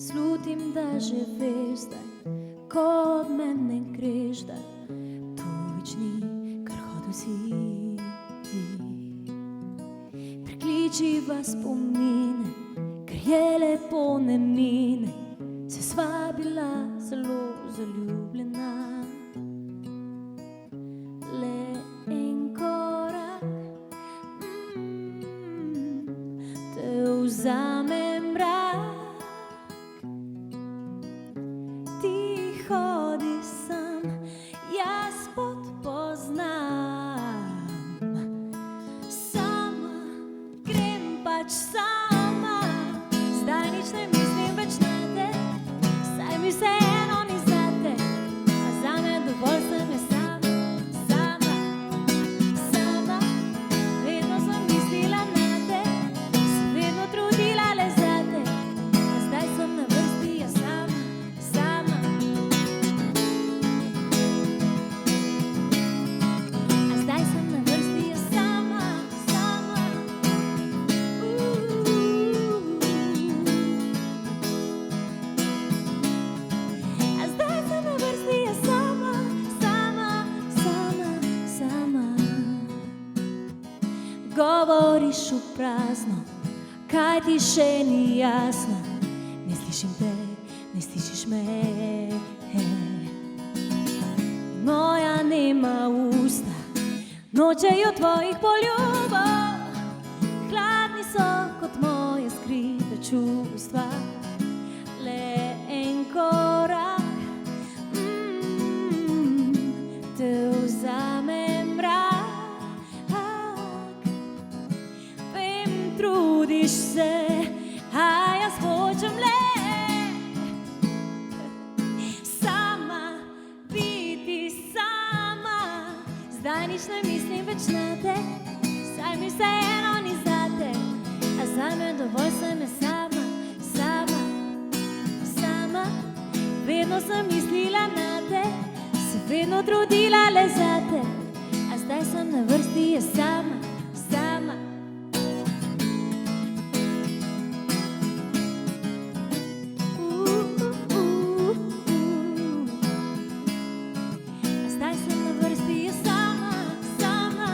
Slutim, da že veš zdaj, ko od mene greš, da to več ni, kar hodu si. Prekličiva spomine, ker je lepo ne mine, se sva bila zelo zaljubljena. Le en korak te vzame mrak. Ti hodi sam, jaz pot poznam. Sama, grem pač sama, zdaj nič ne mislim več nate, saj mi vseeno ni zate, a zame dovolj sem je sama, sama, sama. Vedno sem mislila nate, se vedno trudila le zate, a zdaj sem na vrsti jaz sama, sama. A zdaj sem na vrsti jaz sama, sama. A zdaj sem na vrsti jaz sama, sama, sama, sama. Govoriš v prazno, kaj ti še ni jasno, ne slišim te, ne slišiš me. Moja nema usta nočejo tvojih poljubov, hladni so kot moje skrite čustva. Le en korak te vzame mrak. Vem, trudiš se, a jaz hočem le sama biti sama. Zdaj nič ne mislim več nate, saj mi vseeno ni zate, a zame dovolj sem je sama, sama, sama. Vedno sem mislila nate, se vedno trudila le zate, a zdaj sem na vrsti je sama, sama. A zdaj sem na vrsti je sama, sama.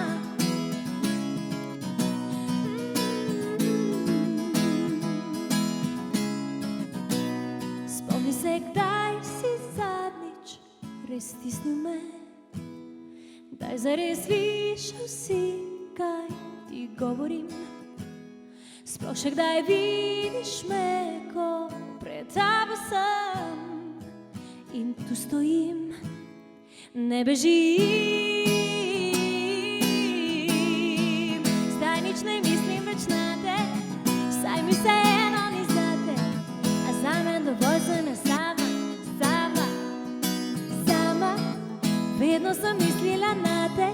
Spomni se, kdaj si zadnjič res stisnil me, kdaj zares slišal si, kaj ti govorim. Sploh še kdaj vidiš me, ko pred tabo sem in tu stojim, ne bežim. Zdaj nič ne mislim več nate, saj mi vseeno ni zate, a zame dovolj sem je sama, sama, sama. Vedno sem mislila nate,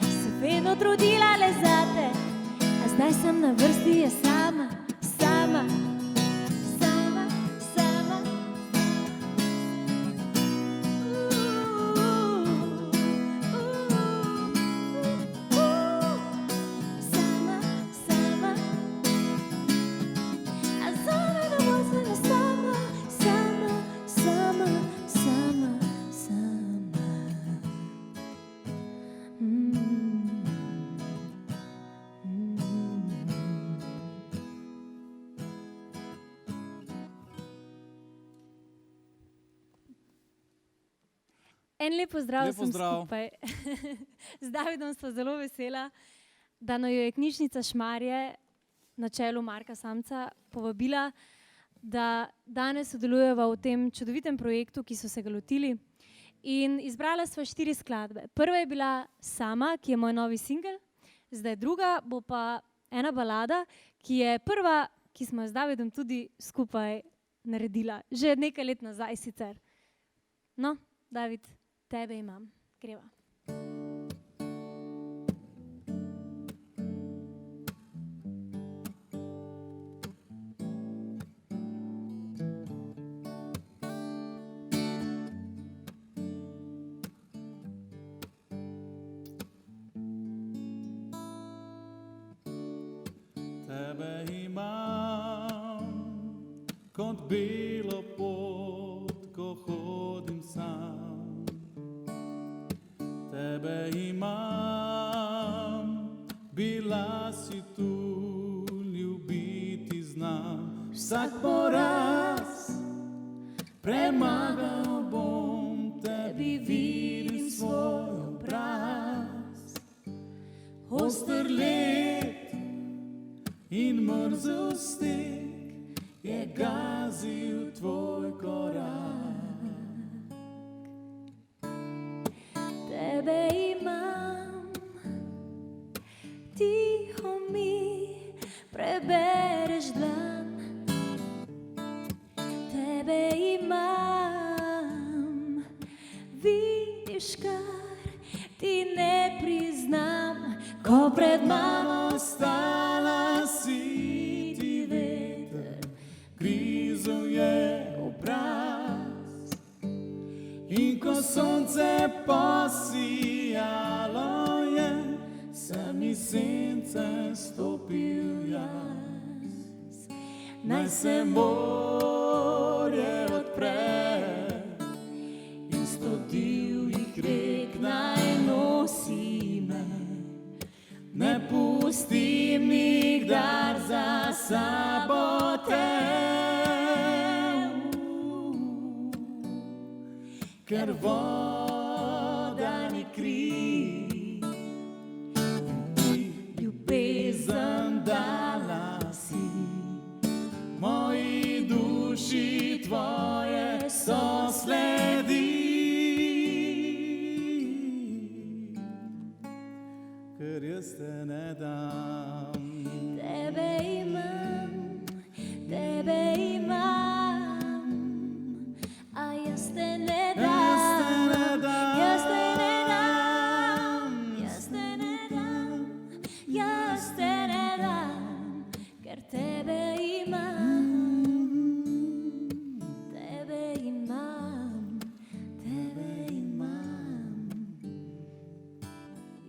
se vedno trudila le zate, a zdaj sem na vrsti je sama, sama, sama, sama. Sama, sama. A zame dovolj sem je sama, sama, sama, sama, sama. En lep pozdrav Lep vsem pozdrav. skupaj. Z Davidom sva zelo vesela, da naju je knjižnica Šmarje na čelu Marka Samca povabila, da danes sodelujeva v tem čudovitem projektu, ki so se ga lotili. In izbrala sva 4 skladbe. Prva je bila Sama, ki je moj novi singel, zdaj druga bo pa ena balada, ki je prva, ki smo jo z Davidom tudi skupaj naredila. Že nekaj let nazaj sicer. No, David, tebe imam. Greva. Tebe imam, Kot belo pot, ko hodim sam, tebe imam, bila si tu, ljubiti znam. Vsak poraz premagal bom, tebi vidim svoj obraz. Oster led in mrzel stek je gazil tvoj korak. Tebe imam, tiho mi prebereš dlan. Tebe imam, vidiš kar ti ne priznam. Ko pred mano Stala si ti veter, grizel je obraz. In ko sonce posijalo je, sem iz sence stopil jaz. Naj se morje odpre in sto divjih rek naj nosi me. Ne pustim nikdar za sabo te, ker voda ni kri. Ljubezen dala si, moji duši tvoje so sledi. Ker jaz te ne dam. Tebe imam, tebe imam, a jaz te ne dam. Jaz te ne dam, jaz te ne dam, jaz te ne dam, ker tebe imam, tebe imam, tebe imam,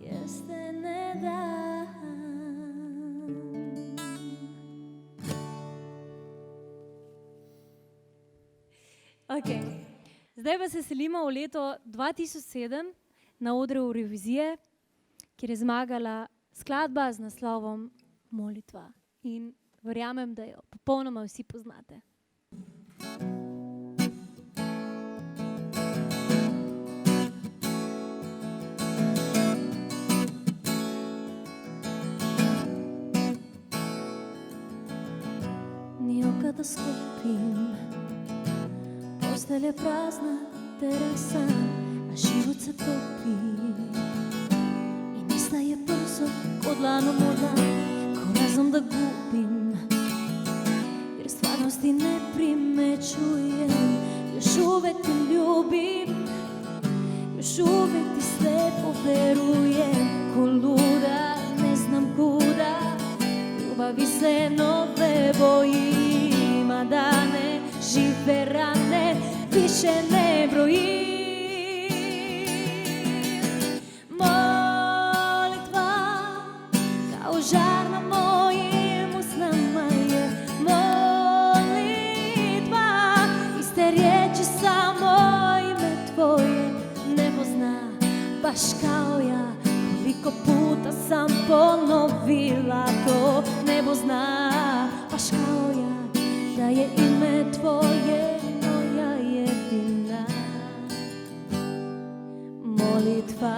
jaz te ne dam. Okay. Zdaj pa se selimo v leto 2007 na odru Evrovizije, kjer je zmagala skladba z naslovom Molitva. In verjamem, da jo popolnoma vsi poznate. Ni oka, da sklopim, postelj je prazna, terasa, a život se topi. In misla je brzo, kot dlano morda, ko razum da gubim, jer stvarnosti ne primečujem. Još uvek te ljubim, još uvek ti slepo verujem. Ko luda, ne znam kuda, ljubavi se nove bojim, a dane, žive rane, više ne brojim. Molitva kao žar na mojim usnama je molitva. Iste riječi samo ime tvoje nebo zna, baš kao ja. Koliko puta sam ponovila to, nebo zna, baš kao ja, da je ime tvoje moja jedina molitva.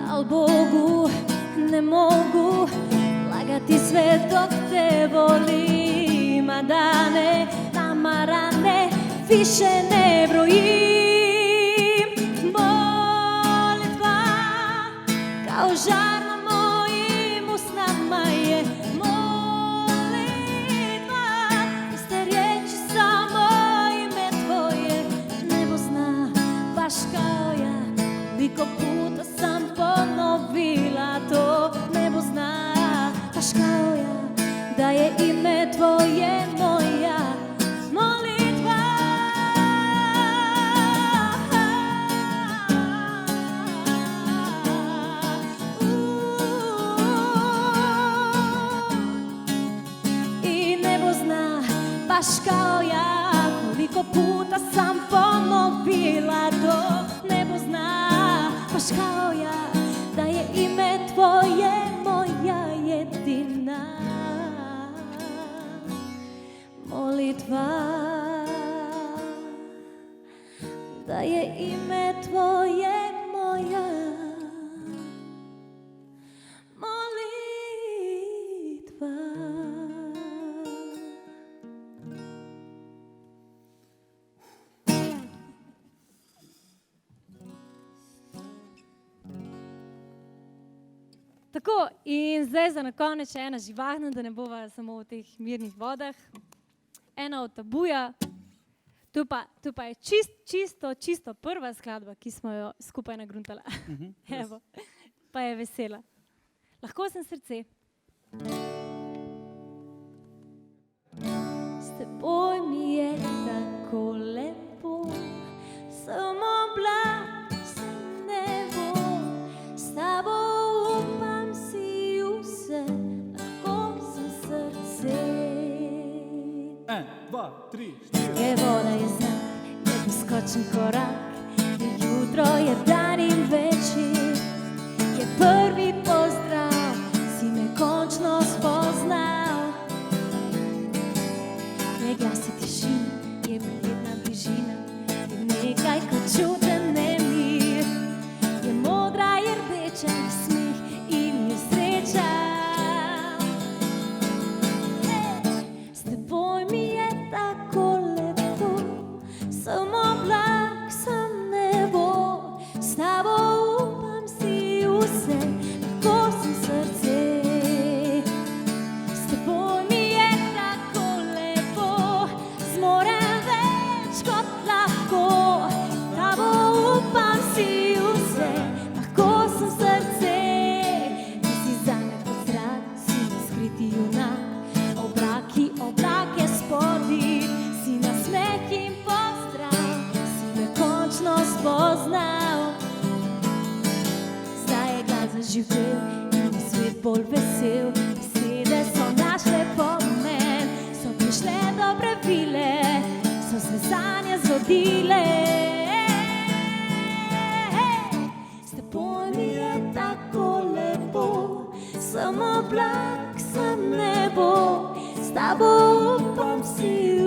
Al Bogu ne mogu lagati sve dok te volim, a dane, nama rane, više ne brojim. Molitva kao žar na mojim usnama je molitva. Iste riječi samo ime tvoje nebo zna, baš kao ja. Koliko puta sam ponovila to, nebo zna, baš kao ja, da je ime tvoje moja škoja, koliko puta sam ponovila, to ne pozna. Pa škoja, da je ime tvoje moja jedina molitva, da je ime tvoje moja molitva. Tako, in zdaj za na konec še ena živahna, da ne bova samo v teh mirnih vodah. Ena od Tabuja. Tu pa je čisto prva skladba, ki smo jo skupaj nagruntala. Evo, pa je vesela. Lahko sem srce. S teboj mi je tako lepo, samo blag sem nebo, s tabo upam si vse, lahko sem srce. 1, 2, 3, 4. Je voda, je znak, je poskočen korak, je jutro, je dan in večer, je prvi pozdrav, si me končno spoznal. Je glas, je tišina, je prijetna bližina, je nekaj kot čuden nemir, je modra, je rdeča, je smeh in je sreča. S teboj mi je tako lepo, samo blag sem nebo, s tabo upam si vse, lahko sem srce. S teboj mi je tako lepo, zmorem več kot lahko, s tabo upam si vse, lahko sem srce. Ti si zame kot zrak, si neskriti junak, oblake spodaj, si nasmeh in pozdrav, si me končno spoznal. Zdaj je glas zaživel in je svet bolj vesel, besede so našle pomen, so prišle dobre vile, so se sanje zgodile. S teboj mi je tako lepo, samo blag sem nebo, s tabo upam si